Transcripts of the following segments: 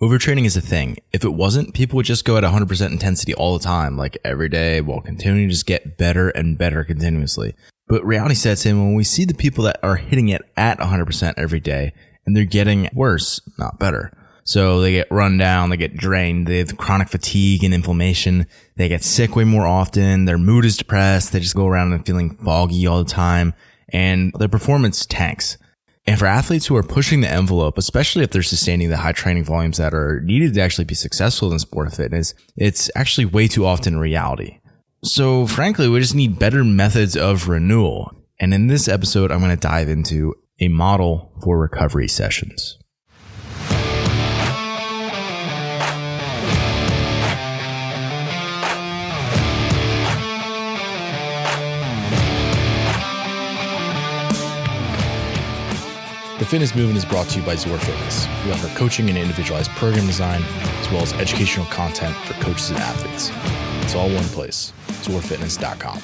Overtraining is a thing. If it wasn't, people would just go at 100% intensity all the time, like every day, while continuing to just get better and better continuously. But reality sets in when we see the people that are hitting it at 100% every day, and they're getting worse, not better. So they get run down, they get drained, they have chronic fatigue and inflammation, they get sick way more often, their mood is depressed, they just go around and feeling foggy all the time, and their performance tanks. And for athletes who are pushing the envelope, especially if they're sustaining the high training volumes that are needed to actually be successful in sport of fitness, it's actually way too often reality. So frankly, we just need better methods of renewal. And in this episode, I'm going to dive into a model for recovery sessions. The Fitness Movement is brought to you by Zor Fitness. We offer coaching and individualized program design, as well as educational content for coaches and athletes. It's all one place, zorfitness.com.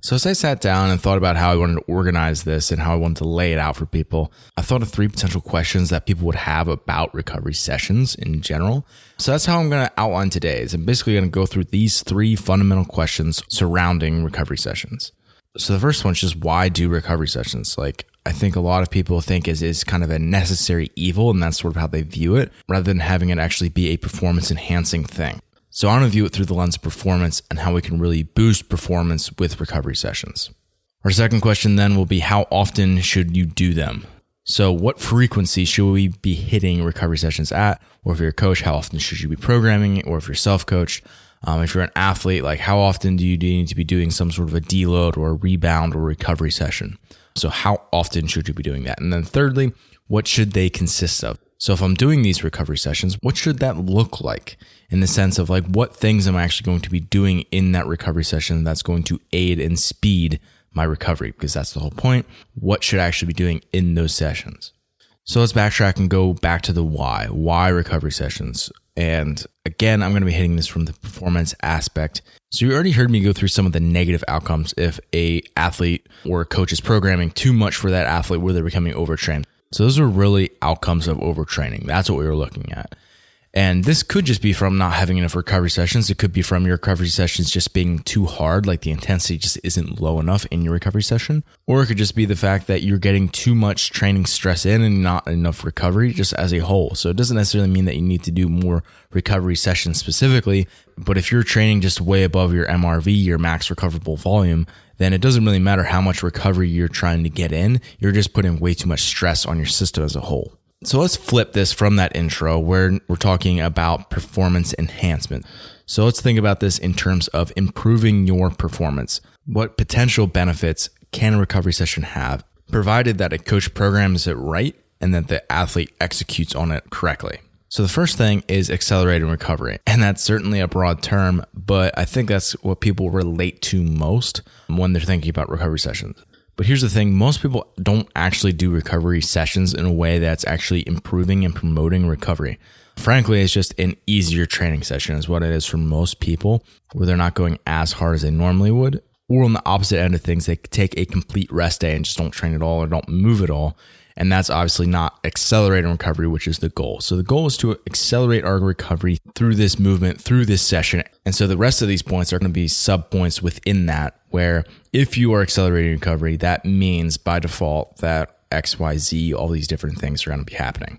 So as I sat down and thought about how I wanted to organize this and how I wanted to lay it out for people, I thought of 3 potential questions that people would have about recovery sessions in general. So that's how I'm going to outline today. I'm basically going to go through these 3 fundamental questions surrounding recovery sessions. So the first one is just, why do recovery sessions? Like, I think a lot of people think is kind of a necessary evil, and that's sort of how they view it, rather than having it actually be a performance enhancing thing. So I want to view it through the lens of performance and how we can really boost performance with recovery sessions. Our second question then will be, how often should you do them? So what frequency should we be hitting recovery sessions at? Or if you're a coach, how often should you be programming? Or if you're self-coached, if you're an athlete, like how often do you need to be doing some sort of a deload or a rebound or recovery session? So how often should you be doing that? And then thirdly, what should they consist of? So if I'm doing these recovery sessions, what should that look like in the sense of like, what things am I actually going to be doing in that recovery session that's going to aid and speed my recovery? Because that's the whole point. What should I actually be doing in those sessions? So let's backtrack and go back to the why. Why recovery sessions? And again, I'm going to be hitting this from the performance aspect. So you already heard me go through some of the negative outcomes if a athlete or a coach is programming too much for that athlete where they're becoming overtrained. So those are really outcomes of overtraining. That's what we were looking at. And this could just be from not having enough recovery sessions. It could be from your recovery sessions just being too hard, like the intensity just isn't low enough in your recovery session. Or it could just be the fact that you're getting too much training stress in and not enough recovery just as a whole. So it doesn't necessarily mean that you need to do more recovery sessions specifically. But if you're training just way above your MRV, your max recoverable volume, then it doesn't really matter how much recovery you're trying to get in. You're just putting way too much stress on your system as a whole. So let's flip this from that intro where we're talking about performance enhancement. So let's think about this in terms of improving your performance. What potential benefits can a recovery session have, provided that a coach programs it right and that the athlete executes on it correctly? So the first thing is accelerating recovery. And that's certainly a broad term, but I think that's what people relate to most when they're thinking about recovery sessions. But here's the thing, most people don't actually do recovery sessions in a way that's actually improving and promoting recovery. Frankly, it's just an easier training session is what it is for most people, where they're not going as hard as they normally would. Or on the opposite end of things, they take a complete rest day and just don't train at all or don't move at all. And that's obviously not accelerating recovery, which is the goal. So the goal is to accelerate our recovery through this movement, through this session. And so the rest of these points are going to be sub points within that, where if you are accelerating recovery, that means by default that X, Y, Z, all these different things are going to be happening.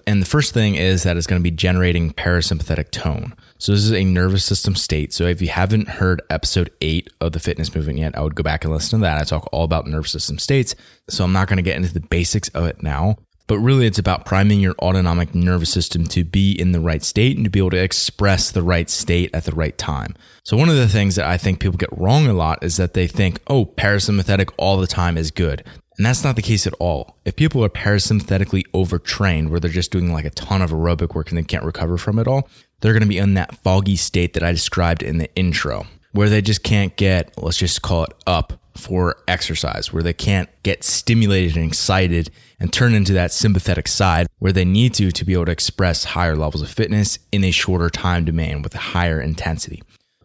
And the first thing is that it's going to be generating parasympathetic tone. So this is a nervous system state. So if you haven't heard episode 8 of the Fitness Movement yet, I would go back and listen to that. I talk all about nervous system states. So I'm not going to get into the basics of it now, but really it's about priming your autonomic nervous system to be in the right state and to be able to express the right state at the right time. So one of the things that I think people get wrong a lot is that they think, oh, parasympathetic all the time is good. And that's not the case at all. If people are parasympathetically overtrained, where they're just doing like a ton of aerobic work and they can't recover from it all, they're going to be in that foggy state that I described in the intro, where they just can't get, let's just call it up for exercise, where they can't get stimulated and excited and turn into that sympathetic side where they need to be able to express higher levels of fitness in a shorter time domain with a higher intensity.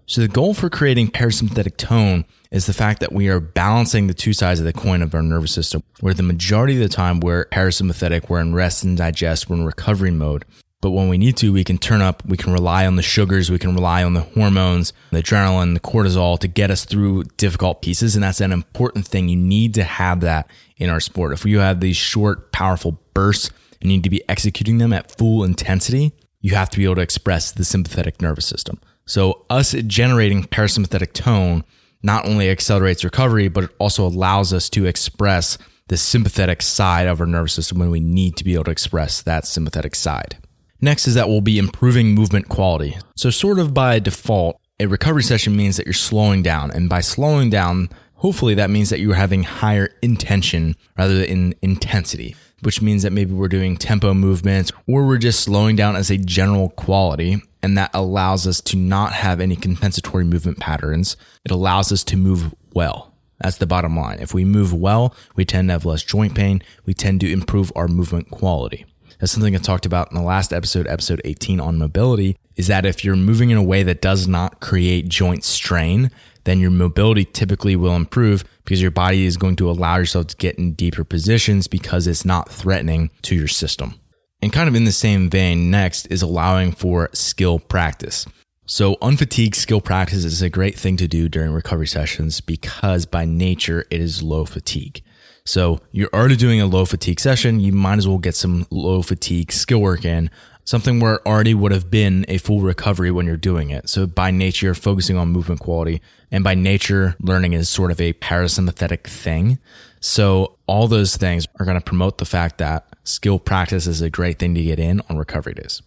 So the goal for creating parasympathetic tone is the fact that we are balancing the two sides of the coin of our nervous system, where the majority of the time we're parasympathetic, we're in rest and digest, we're in recovery mode. But when we need to, we can turn up, we can rely on the sugars, we can rely on the hormones, the adrenaline, the cortisol to get us through difficult pieces. And that's an important thing. You need to have that in our sport. If you have these short, powerful bursts and you need to be executing them at full intensity, you have to be able to express the sympathetic nervous system. So us generating parasympathetic tone not only accelerates recovery, but it also allows us to express the sympathetic side of our nervous system when we need to be able to express that sympathetic side. Next is that we'll be improving movement quality. So sort of by default, a recovery session means that you're slowing down. And by slowing down, hopefully that means that you're having higher intention rather than intensity, which means that maybe we're doing tempo movements or we're just slowing down as a general quality. And that allows us to not have any compensatory movement patterns. It allows us to move well. That's the bottom line. If we move well, we tend to have less joint pain. We tend to improve our movement quality. That's something I talked about in the last episode, episode 18 on mobility, is that if you're moving in a way that does not create joint strain, then your mobility typically will improve because your body is going to allow yourself to get in deeper positions because it's not threatening to your system. And kind of in the same vein, next is allowing for skill practice. So unfatigued skill practice is a great thing to do during recovery sessions because by nature it is low fatigue. So you're already doing a low fatigue session, you might as well get some low fatigue skill work in, something where it already would have been a full recovery when you're doing it. So by nature, you're focusing on movement quality, and by nature, learning is sort of a parasympathetic thing. So all those things are going to promote the fact that skill practice is a great thing to get in on recovery days.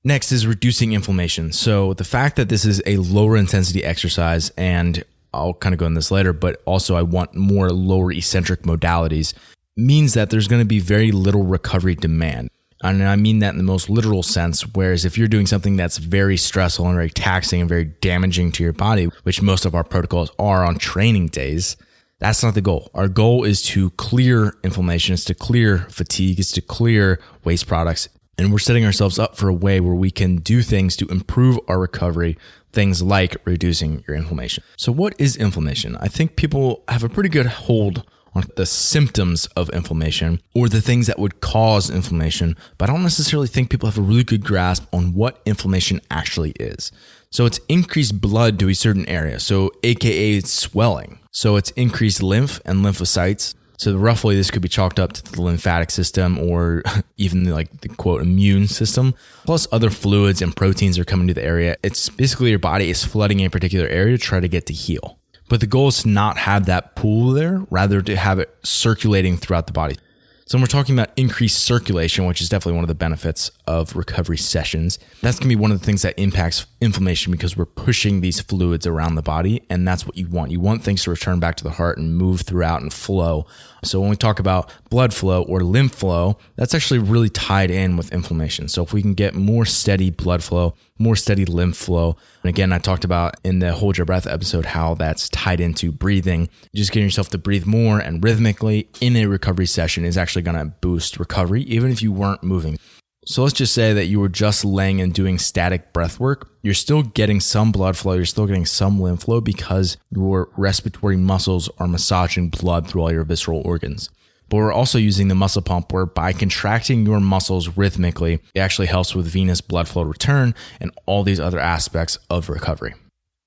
Next is reducing inflammation. So the fact that this is a lower intensity exercise, and I'll kind of go in this later, but also I want more lower eccentric modalities, means that there's going to be very little recovery demand. And I mean that in the most literal sense, whereas if you're doing something that's very stressful and very taxing and very damaging to your body, which most of our protocols are on training days, that's not the goal. Our goal is to clear inflammation, is to clear fatigue, is to clear waste products. And we're setting ourselves up for a way where we can do things to improve our recovery, things like reducing your inflammation. So what is inflammation? I think people have a pretty good hold on the symptoms of inflammation or the things that would cause inflammation, but I don't necessarily think people have a really good grasp on what inflammation actually is. So it's increased blood to a certain area, so AKA swelling. So it's increased lymph and lymphocytes. So roughly this could be chalked up to the lymphatic system or even like the quote immune system, plus other fluids and proteins are coming to the area. It's basically your body is flooding a particular area to try to get to heal. But the goal is to not have that pool there, rather to have it circulating throughout the body. So when we're talking about increased circulation, which is definitely one of the benefits of recovery sessions, that's going to be one of the things that impacts inflammation because we're pushing these fluids around the body, and that's what you want. You want things to return back to the heart and move throughout and flow. So when we talk about blood flow or lymph flow, that's actually really tied in with inflammation. So if we can get more steady blood flow, more steady lymph flow, and again, I talked about in the Hold Your Breath episode how that's tied into breathing. Just getting yourself to breathe more and rhythmically in a recovery session is actually going to boost recovery, even if you weren't moving. So let's just say that you were just laying and doing static breath work. You're still getting some blood flow. You're still getting some lymph flow because your respiratory muscles are massaging blood through all your visceral organs. But we're also using the muscle pump where by contracting your muscles rhythmically, it actually helps with venous blood flow return and all these other aspects of recovery.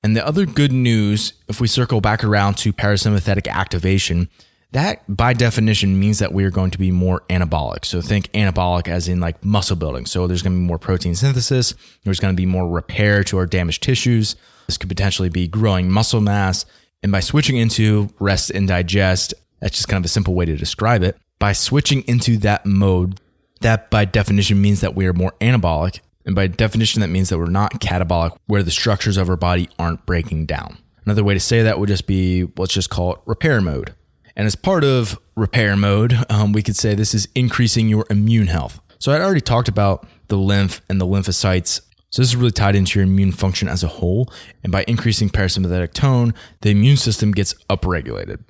And the other good news, if we circle back around to parasympathetic activation, that by definition means that we are going to be more anabolic. So think anabolic as in like muscle building. So there's going to be more protein synthesis. There's going to be more repair to our damaged tissues. This could potentially be growing muscle mass. And by switching into rest and digest, that's just kind of a simple way to describe it. By switching into that mode, that by definition means that we are more anabolic. And by definition, that means that we're not catabolic, where the structures of our body aren't breaking down. Another way to say that would just be, let's just call it repair mode. And as part of repair mode, we could say this is increasing your immune health. So I'd already talked about the lymph and the lymphocytes. So this is really tied into your immune function as a whole. And by increasing parasympathetic tone, the immune system gets upregulated.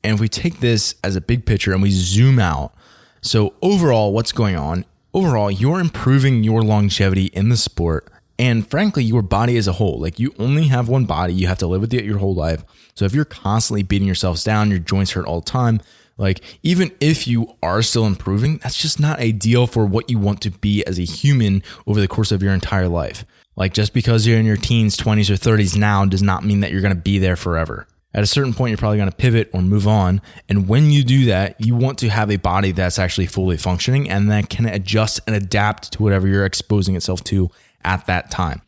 And if we take this as a big picture and we zoom out, so overall, what's going on? Overall, you're improving your longevity in the sport and frankly, your body as a whole. Like, you only have one body. You have to live with it your whole life. So if you're constantly beating yourselves down, your joints hurt all the time, like, even if you are still improving, that's just not ideal for what you want to be as a human over the course of your entire life. Like, just because you're in your teens, 20s, or 30s now does not mean that you're going to be there forever. At a certain point, you're probably going to pivot or move on. And when you do that, you want to have a body that's actually fully functioning and that can adjust and adapt to whatever you're exposing itself to at that time.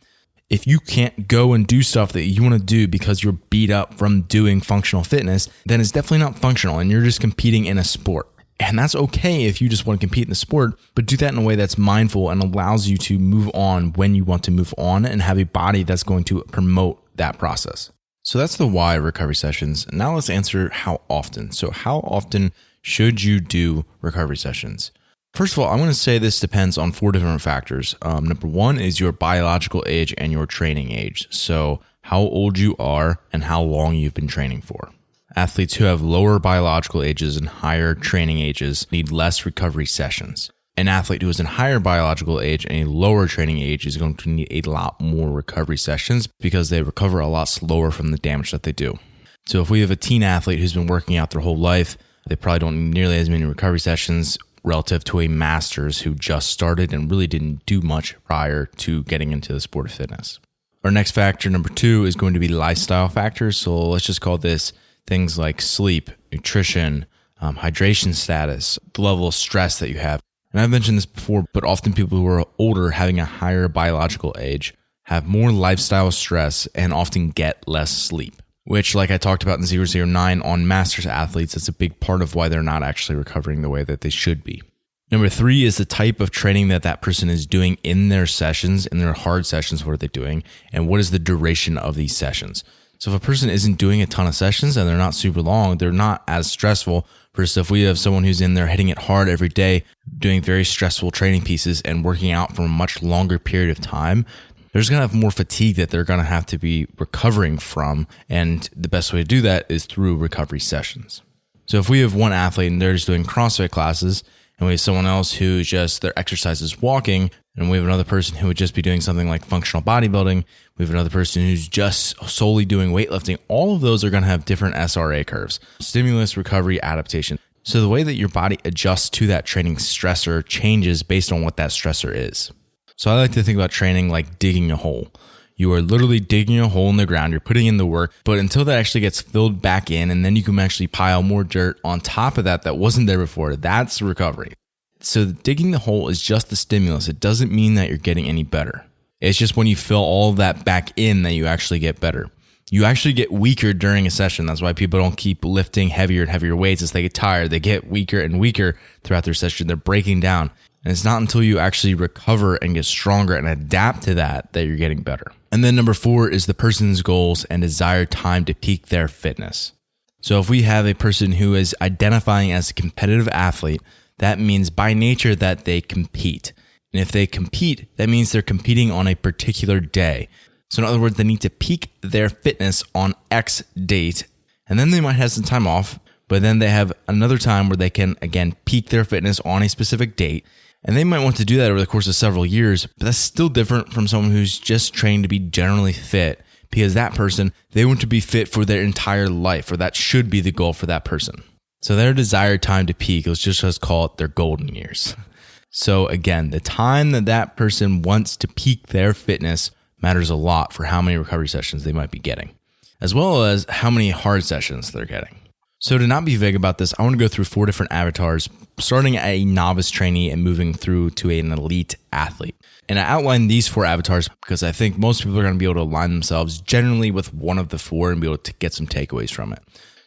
If you can't go and do stuff that you want to do because you're beat up from doing functional fitness, then it's definitely not functional and you're just competing in a sport. And that's okay if you just want to compete in the sport, but do that in a way that's mindful and allows you to move on when you want to move on and have a body that's going to promote that process. So that's the why of recovery sessions. Now let's answer how often. So how often should you do recovery sessions? First of all, I'm going to say this depends on 4 different factors. Number 1 is your biological age and your training age. So how old you are and how long you've been training for. Athletes who have lower biological ages and higher training ages need less recovery sessions. An athlete who is in higher biological age and a lower training age is going to need a lot more recovery sessions because they recover a lot slower from the damage that they do. So if we have a teen athlete who's been working out their whole life, they probably don't need nearly as many recovery sessions relative to a master's who just started and really didn't do much prior to getting into the sport of fitness. Our next factor, number 2, is going to be lifestyle factors. So let's just call this things like sleep, nutrition, hydration status, the level of stress that you have. And I've mentioned this before, but often people who are older, having a higher biological age, have more lifestyle stress and often get less sleep, which, like I talked about in 009 on masters athletes, that's a big part of why they're not actually recovering the way that they should be. Number 3 is the type of training that person is doing in their sessions, in their hard sessions. What are they doing? And what is the duration of these sessions? So if a person isn't doing a ton of sessions and they're not super long, they're not as stressful. Versus if we have someone who's in there hitting it hard every day, doing very stressful training pieces and working out for a much longer period of time, they're just going to have more fatigue that they're going to have to be recovering from. And the best way to do that is through recovery sessions. So if we have one athlete and they're just doing CrossFit classes, and we have someone else who just their exercise is walking, and we have another person who would just be doing something like functional bodybuilding, we have another person who's just solely doing weightlifting, all of those are going to have different SRA curves, stimulus, recovery, adaptation. So the way that your body adjusts to that training stressor changes based on what that stressor is. So I like to think about training like digging a hole. You are literally digging a hole in the ground, you're putting in the work, but until that actually gets filled back in, and then you can actually pile more dirt on top of that wasn't there before, that's recovery. So digging the hole is just the stimulus. It doesn't mean that you're getting any better. It's just when you fill all of that back in that you actually get better. You actually get weaker during a session. That's why people don't keep lifting heavier and heavier weights as they get tired. They get weaker and weaker throughout their session. They're breaking down. And it's not until you actually recover and get stronger and adapt to that you're getting better. And then number 4 is the person's goals and desired time to peak their fitness. So if we have a person who is identifying as a competitive athlete, that means by nature that they compete. And if they compete, that means they're competing on a particular day. So in other words, they need to peak their fitness on X date, and then they might have some time off, but then they have another time where they can, again, peak their fitness on a specific date. And they might want to do that over the course of several years, but that's still different from someone who's just trained to be generally fit, because that person, they want to be fit for their entire life, or that should be the goal for that person. So their desired time to peak, let's call it their golden years. So again, the time that person wants to peak their fitness matters a lot for how many recovery sessions they might be getting, as well as how many hard sessions they're getting. So to not be vague about this, I want to go through 4 different avatars, starting at a novice trainee and moving through to an elite athlete. And I outlined these 4 avatars because I think most people are going to be able to align themselves generally with one of the 4 and be able to get some takeaways from it.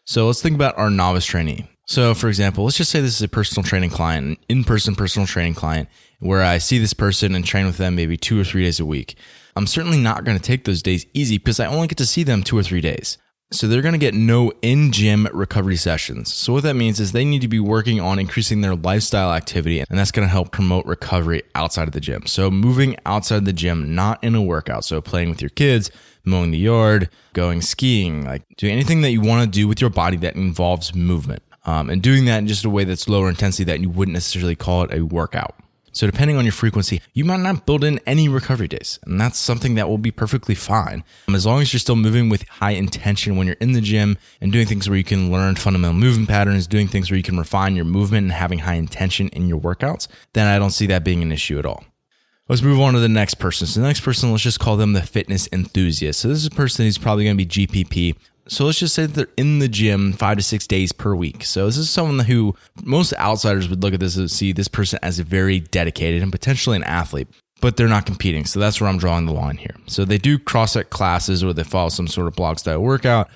So let's think about our novice trainee. So for example, let's just say this is a personal training client, an in-person personal training client, where I see this person and train with them maybe 2 or 3 days a week. I'm certainly not going to take those days easy because I only get to see them 2 or 3 days. So they're going to get no in-gym recovery sessions. So what that means is they need to be working on increasing their lifestyle activity, and that's going to help promote recovery outside of the gym. So moving outside the gym, not in a workout. So playing with your kids, mowing the yard, going skiing, like doing anything that you want to do with your body that involves movement. And doing that in just a way that's lower intensity that you wouldn't necessarily call it a workout. So depending on your frequency, you might not build in any recovery days, and that's something that will be perfectly fine. As long as you're still moving with high intention when you're in the gym and doing things where you can learn fundamental movement patterns, doing things where you can refine your movement and having high intention in your workouts, then I don't see that being an issue at all. Let's move on to the next person. So the next person, let's just call them the fitness enthusiast. So this is a person who's probably going to be GPP. So let's just say that they're in the gym 5 to 6 days per week. So this is someone who most outsiders would look at this and see this person as very dedicated and potentially an athlete, but they're not competing. So that's where I'm drawing the line here. So they do CrossFit classes or they follow some sort of blog style workout.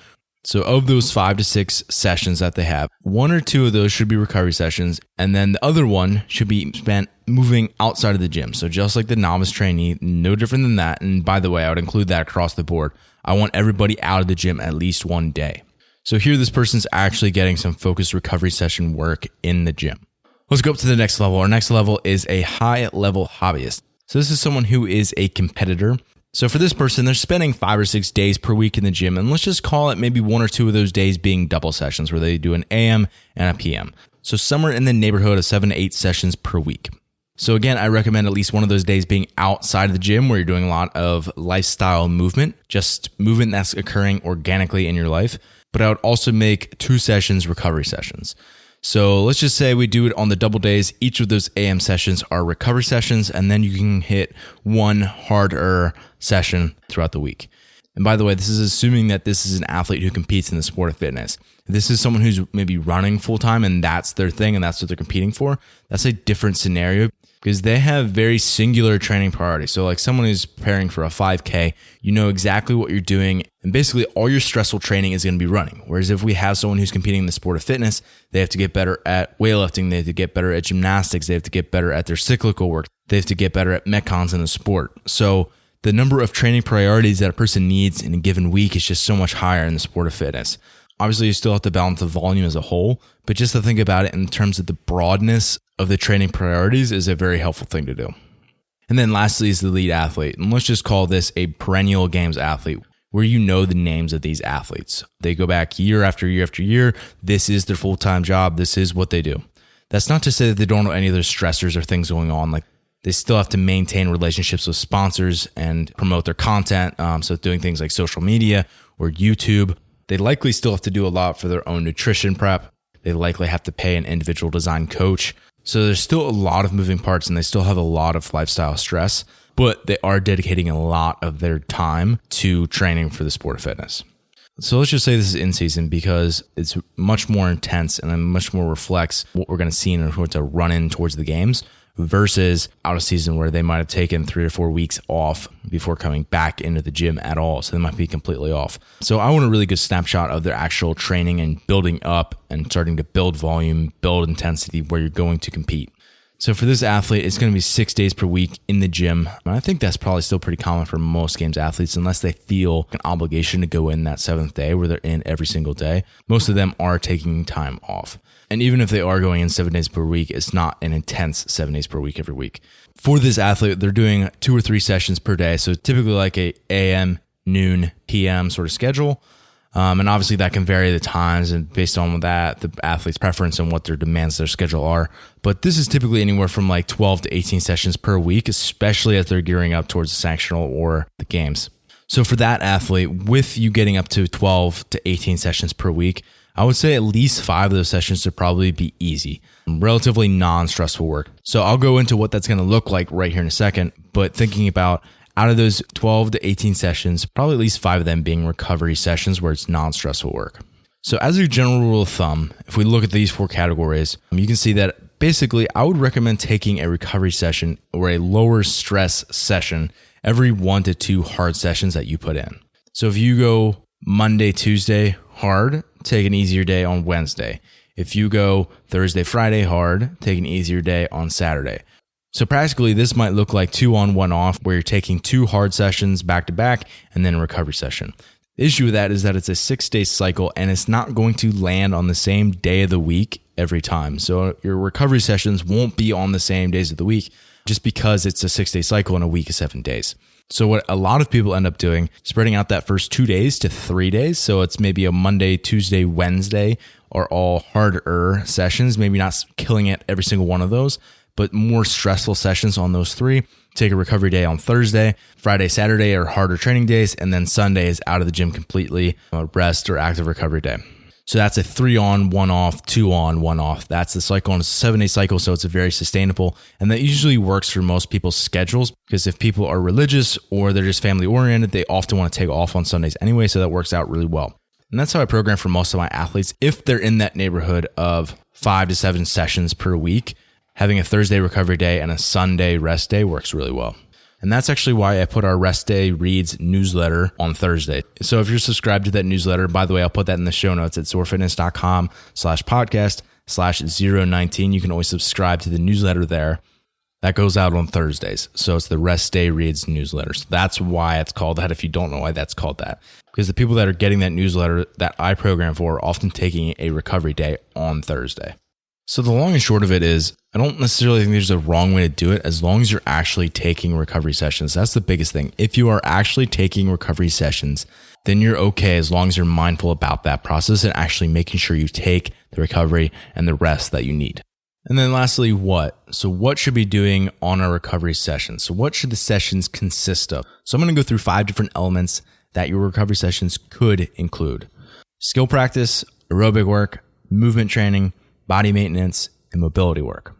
So of those 5 to 6 sessions that they have, 1 or 2 of those should be recovery sessions. And then the other one should be spent moving outside of the gym. So just like the novice trainee, no different than that. And by the way, I would include that across the board. I want everybody out of the gym at least one day. So here this person's actually getting some focused recovery session work in the gym. Let's go up to the next level. Our next level is a high level hobbyist. So this is someone who is a competitor. So for this person, they're spending 5 or 6 days per week in the gym. And let's just call it maybe 1 or 2 of those days being double sessions where they do an AM and a PM. So somewhere in the neighborhood of 7 to 8 sessions per week. So again, I recommend at least one of those days being outside of the gym where you're doing a lot of lifestyle movement, just movement that's occurring organically in your life. But I would also make 2 sessions recovery sessions. So let's just say we do it on the double days. Each of those AM sessions are recovery sessions, and then you can hit 1 harder session throughout the week. And by the way, this is assuming that this is an athlete who competes in the sport of fitness. If this is someone who's maybe running full time and that's their thing and that's what they're competing for, that's a different scenario because they have very singular training priorities. So like someone who's preparing for a 5K, you know exactly what you're doing. And basically all your stressful training is going to be running. Whereas if we have someone who's competing in the sport of fitness, they have to get better at weightlifting. They have to get better at gymnastics. They have to get better at their cyclical work. They have to get better at metcons in the sport. So the number of training priorities that a person needs in a given week is just so much higher in the sport of fitness. Obviously, you still have to balance the volume as a whole, but just to think about it in terms of the broadness of the training priorities is a very helpful thing to do. And then lastly is the lead athlete. And let's just call this a perennial games athlete, where you know the names of these athletes. They go back year after year after year. This is their full-time job. This is what they do. That's not to say that they don't know any of their stressors or things going on. Like they still have to maintain relationships with sponsors and promote their content. So doing things like social media or YouTube. They likely still have to do a lot for their own nutrition prep. They likely have to pay an individual design coach. So there's still a lot of moving parts and they still have a lot of lifestyle stress, but they are dedicating a lot of their time to training for the sport of fitness. So let's just say this is in season because it's much more intense and it much more reflects what we're going to see in order to run in towards the games versus out of season where they might have taken 3 or 4 weeks off before coming back into the gym at all. So they might be completely off. So I want a really good snapshot of their actual training and building up and starting to build volume, build intensity where you're going to compete. So for this athlete, it's going to be 6 days per week in the gym. And I think that's probably still pretty common for most games athletes, unless they feel an obligation to go in that 7th day where they're in every single day. Most of them are taking time off. And even if they are going in 7 days per week, it's not an intense 7 days per week every week. For this athlete, they're doing 2 or 3 sessions per day. So typically like a AM, noon, PM sort of schedule. And obviously that can vary the times and based on that, the athlete's preference and what their demands, their schedule are. But this is typically anywhere from like 12 to 18 sessions per week, especially as they're gearing up towards the sectional or the games. So for that athlete, with you getting up to 12 to 18 sessions per week, I would say at least 5 of those sessions would probably be easy, relatively non-stressful work. So I'll go into what that's going to look like right here in a second, but thinking about out of those 12 to 18 sessions, probably at least 5 of them being recovery sessions where it's non-stressful work. So as a general rule of thumb, if we look at these 4 categories, you can see that basically I would recommend taking a recovery session or a lower stress session every 1 to 2 hard sessions that you put in. So if you go Monday, Tuesday hard, take an easier day on Wednesday. If you go Thursday, Friday hard, take an easier day on Saturday. So practically this might look like 2 on 1 off where you're taking 2 hard sessions back to back and then a recovery session. The issue with that is that it's a 6-day cycle and it's not going to land on the same day of the week every time. So your recovery sessions won't be on the same days of the week just because it's a 6-day cycle in a week of 7 days. So what a lot of people end up doing, spreading out that first 2 days to 3 days. So it's maybe a Monday, Tuesday, Wednesday are all harder sessions, maybe not killing it every single one of those, but more stressful sessions on those 3. Take a recovery day on Thursday. Friday, Saturday are harder training days, and then Sunday is out of the gym completely, rest or active recovery day. So that's a 3 on, 1 off, 2 on, 1 off. That's the cycle, and it's a 7-day cycle, so it's a very sustainable. And that usually works for most people's schedules, because if people are religious or they're just family oriented, they often want to take off on Sundays anyway, so that works out really well. And that's how I program for most of my athletes. If they're in that neighborhood of 5 to 7 sessions per week, having a Thursday recovery day and a Sunday rest day works really well. And that's actually why I put our Rest Day Reads newsletter on Thursday. So if you're subscribed to that newsletter, by the way, I'll put that in the show notes at sorefitness.com/podcast/019. You can always subscribe to the newsletter there. That goes out on Thursdays. So it's the Rest Day Reads newsletter. So that's why it's called that, if you don't know why that's called that. Because the people that are getting that newsletter that I program for are often taking a recovery day on Thursday. So the long and short of it is, I don't necessarily think there's a wrong way to do it as long as you're actually taking recovery sessions. That's the biggest thing. If you are actually taking recovery sessions, then you're okay as long as you're mindful about that process and actually making sure you take the recovery and the rest that you need. And then lastly, what? So what should we be doing on our recovery sessions? So what should the sessions consist of? So I'm going to go through 5 different elements that your recovery sessions could include: skill practice, aerobic work, movement training, body maintenance, and mobility work.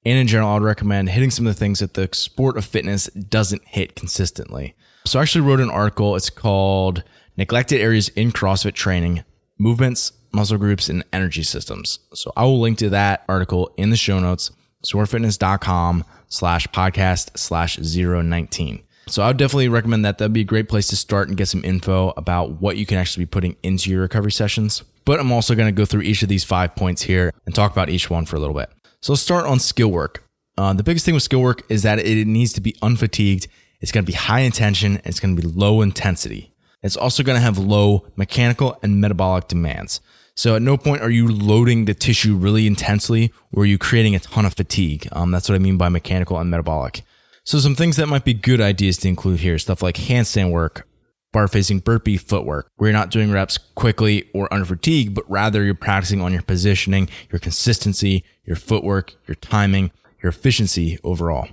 And in general, I would recommend hitting some of the things that the sport of fitness doesn't hit consistently. So I actually wrote an article. It's called Neglected Areas in CrossFit Training, Movements, Muscle Groups, and Energy Systems. So I will link to that article in the show notes, sorefitness.com/podcast/019. So I would definitely recommend that. That'd be a great place to start and get some info about what you can actually be putting into your recovery sessions. But I'm also going to go through each of these 5 points here and talk about each one for a little bit. So let's start on skill work. The biggest thing with skill work is that it needs to be unfatigued. It's going to be high intention. And it's going to be low intensity. It's also going to have low mechanical and metabolic demands. So at no point are you loading the tissue really intensely or are you creating a ton of fatigue. That's what I mean by mechanical and metabolic. So some things that might be good ideas to include here, stuff like handstand work, bar facing burpee footwork, where you're not doing reps quickly or under fatigue, but rather you're practicing on your positioning, your consistency, your footwork, your timing, your efficiency overall.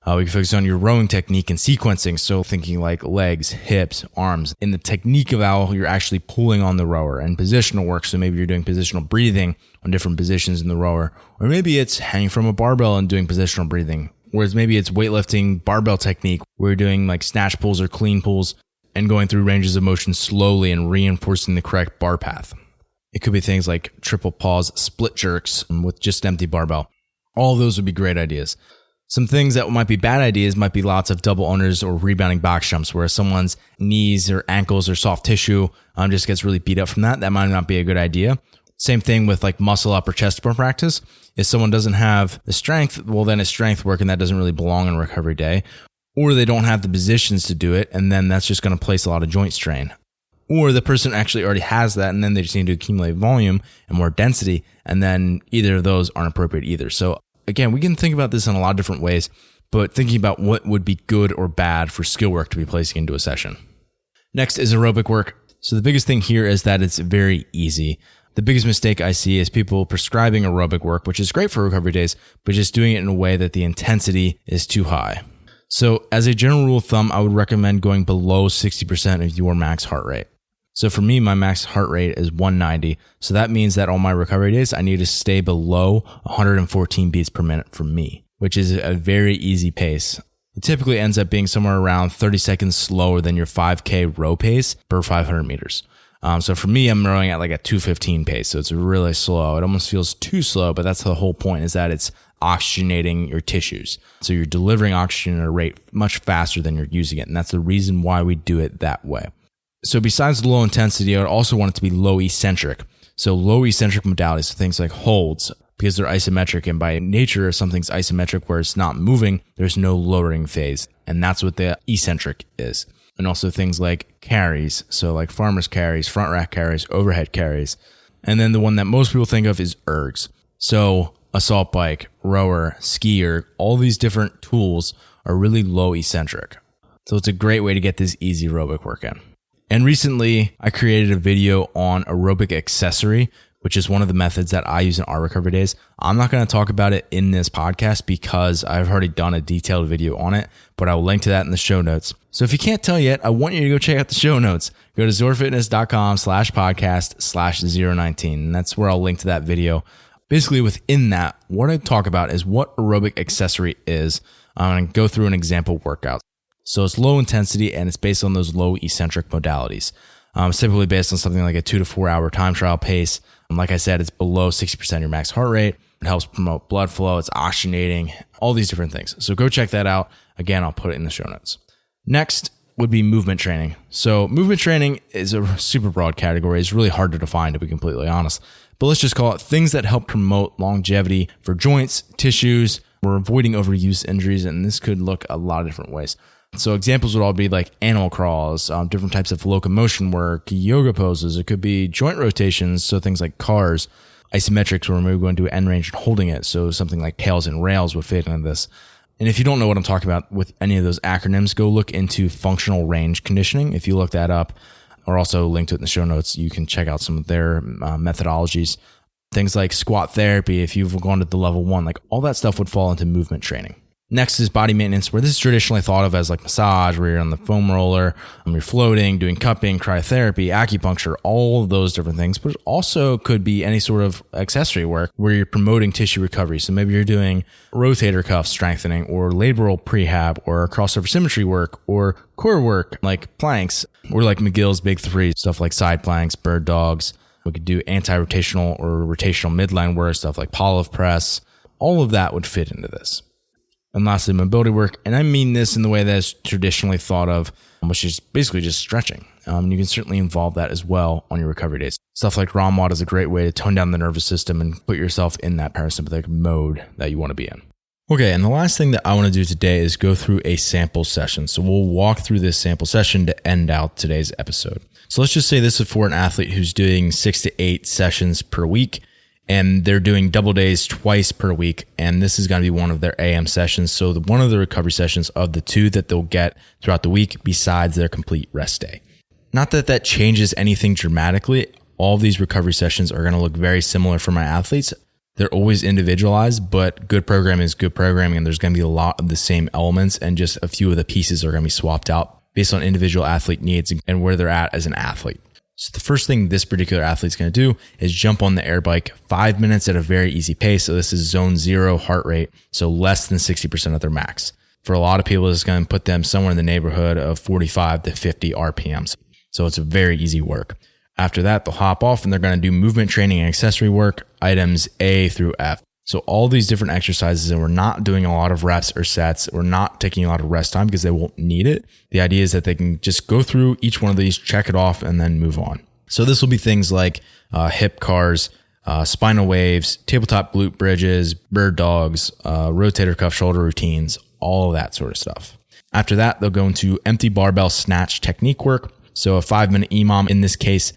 We can focus on your rowing technique and sequencing. So thinking like legs, hips, arms, in the technique of how you're actually pulling on the rower, and positional work. So maybe you're doing positional breathing on different positions in the rower, or maybe it's hanging from a barbell and doing positional breathing. Whereas maybe it's weightlifting barbell technique where you're doing like snatch pulls or clean pulls and going through ranges of motion slowly and reinforcing the correct bar path. It could be things like triple pause, split jerks with just empty barbell. All of those would be great ideas. Some things that might be bad ideas might be lots of double unders or rebounding box jumps where someone's knees or ankles or soft tissue just gets really beat up from that. That might not be a good idea. Same thing with like muscle up or chest bar practice. If someone doesn't have the strength, well, then it's strength work and that doesn't really belong in recovery day. Or they don't have the positions to do it, and then that's just going to place a lot of joint strain. Or the person actually already has that, and then they just need to accumulate volume and more density, and then either of those aren't appropriate either. So again, we can think about this in a lot of different ways, but thinking about what would be good or bad for skill work to be placing into a session. Next is aerobic work. So the biggest thing here is that it's very easy. The biggest mistake I see is people prescribing aerobic work, which is great for recovery days, but just doing it in a way that the intensity is too high. So as a general rule of thumb, I would recommend going below 60% of your max heart rate. So for me, my max heart rate is 190. So that means that on my recovery days, I need to stay below 114 beats per minute for me, which is a very easy pace. It typically ends up being somewhere around 30 seconds slower than your 5K row pace per 500 meters. So for me, I'm rowing at like a 215 pace. So it's really slow. It almost feels too slow, but that's the whole point, is that it's oxygenating your tissues. So you're delivering oxygen at a rate much faster than you're using it. And that's the reason why we do it that way. So besides the low intensity, I would also want it to be low eccentric. So low eccentric modalities, so things like holds, because they're isometric. And by nature, if something's isometric where it's not moving, there's no lowering phase. And that's what the eccentric is. And also things like carries. So like farmer's carries, front rack carries, overhead carries. And then the one that most people think of is ergs. So assault bike, rower, skier, all these different tools are really low eccentric. So it's a great way to get this easy aerobic work in. And recently I created a video on aerobic accessory, which is one of the methods that I use in our recovery days. I'm not going to talk about it in this podcast because I've already done a detailed video on it, but I will link to that in the show notes. So if you can't tell yet, I want you to go check out the show notes. Go to zorfitness.com/podcast/019. And that's where I'll link to that video. Basically within that, what I talk about is what aerobic accessory is. I'm going to go through an example workout. So it's low intensity and it's based on those low eccentric modalities. It's typically based on something like a 2 to 4 hour time trial pace. Like I said, it's below 60% of your max heart rate. It helps promote blood flow. It's oxygenating, all these different things. So go check that out. Again, I'll put it in the show notes. Next would be movement training. So movement training is a super broad category. It's really hard to define, to be completely honest. But let's just call it things that help promote longevity for joints, tissues. We're avoiding overuse injuries, and this could look a lot of different ways. So examples would all be like animal crawls, different types of locomotion work, yoga poses. It could be joint rotations, so things like cars, isometrics where we're going to end range and holding it. So something like tails and rails would fit into this. And if you don't know what I'm talking about with any of those acronyms, go look into functional range conditioning. If you look that up, or also link to it in the show notes, you can check out some of their methodologies. Things like squat therapy, if you've gone to the level 1, like all that stuff would fall into movement training. Next is body maintenance, where this is traditionally thought of as like massage, where you're on the foam roller, you're floating, doing cupping, cryotherapy, acupuncture, all of those different things. But it also could be any sort of accessory work where you're promoting tissue recovery. So maybe you're doing rotator cuff strengthening or labral prehab or crossover symmetry work or core work like planks or like McGill's Big Three, stuff like side planks, bird dogs. We could do anti-rotational or rotational midline work, stuff like Poliv press. All of that would fit into this. And lastly, mobility work. And I mean this in the way that is traditionally thought of, which is basically just stretching. You can certainly involve that as well on your recovery days. Stuff like ROMWOD is a great way to tone down the nervous system and put yourself in that parasympathetic mode that you want to be in. Okay, and the last thing that I want to do today is go through a sample session. So we'll walk through this sample session to end out today's episode. So let's just say this is for an athlete who's doing 6 to 8 sessions per week. And they're doing double days twice per week. And this is going to be one of their AM sessions. So one of the recovery sessions of the 2 that they'll get throughout the week besides their complete rest day. Not that that changes anything dramatically. All these recovery sessions are going to look very similar for my athletes. They're always individualized, but good programming is good programming. And there's going to be a lot of the same elements and just a few of the pieces are going to be swapped out based on individual athlete needs and where they're at as an athlete. So the first thing this particular athlete's going to do is jump on the air bike 5 minutes at a very easy pace. So this is zone 0 heart rate, so less than 60% of their max. For a lot of people, it's going to put them somewhere in the neighborhood of 45 to 50 RPMs. So it's a very easy work. After that, they'll hop off and they're going to do movement training and accessory work, items A through F. So all these different exercises, and we're not doing a lot of reps or sets. We're not taking a lot of rest time because they won't need it. The idea is that they can just go through each one of these, check it off, and then move on. So this will be things like hip cars, spinal waves, tabletop glute bridges, bird dogs, rotator cuff shoulder routines, all of that sort of stuff. After that, they'll go into empty barbell snatch technique work. So a 5-minute EMOM, in this case,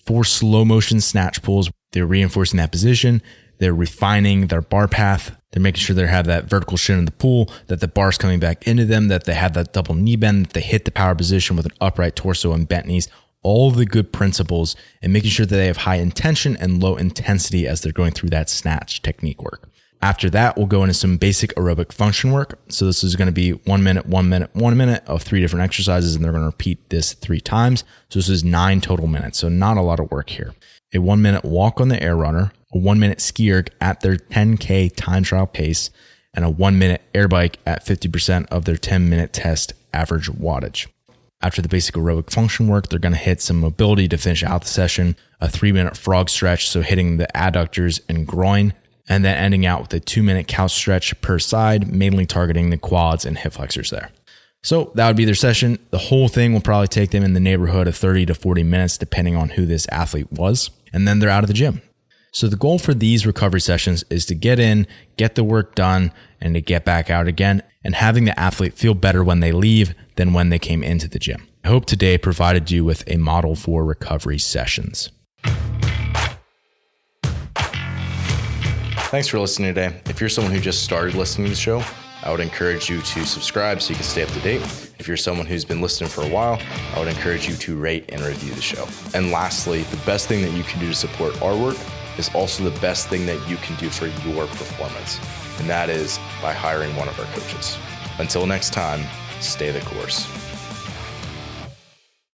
4 slow motion snatch pulls. They're reinforcing that position. They're refining their bar path. They're making sure they have that vertical shin in the pool, that the bar's coming back into them, that they have that double knee bend, that they hit the power position with an upright torso and bent knees. All of the good principles and making sure that they have high intention and low intensity as they're going through that snatch technique work. After that, we'll go into some basic aerobic function work. So this is going to be 1 minute, 1 minute, 1 minute of 3 different exercises, and they're going to repeat this 3 times. So this is 9 total minutes. So not a lot of work here. A 1 minute walk on the air runner, a 1 minute ski erg at their 10K time trial pace, and a 1 minute air bike at 50% of their 10-minute test average wattage. After the basic aerobic function work, they're going to hit some mobility to finish out the session, a 3-minute frog stretch, so hitting the adductors and groin, and then ending out with a 2-minute couch stretch per side, mainly targeting the quads and hip flexors there. So that would be their session. The whole thing will probably take them in the neighborhood of 30 to 40 minutes, depending on who this athlete was. And then they're out of the gym. So the goal for these recovery sessions is to get in, get the work done, and to get back out again, and having the athlete feel better when they leave than when they came into the gym. I hope today provided you with a model for recovery sessions. Thanks for listening today. If you're someone who just started listening to the show, I would encourage you to subscribe so you can stay up to date. If you're someone who's been listening for a while, I would encourage you to rate and review the show. And lastly, the best thing that you can do to support our work is also the best thing that you can do for your performance. And that is by hiring one of our coaches. Until next time, stay the course.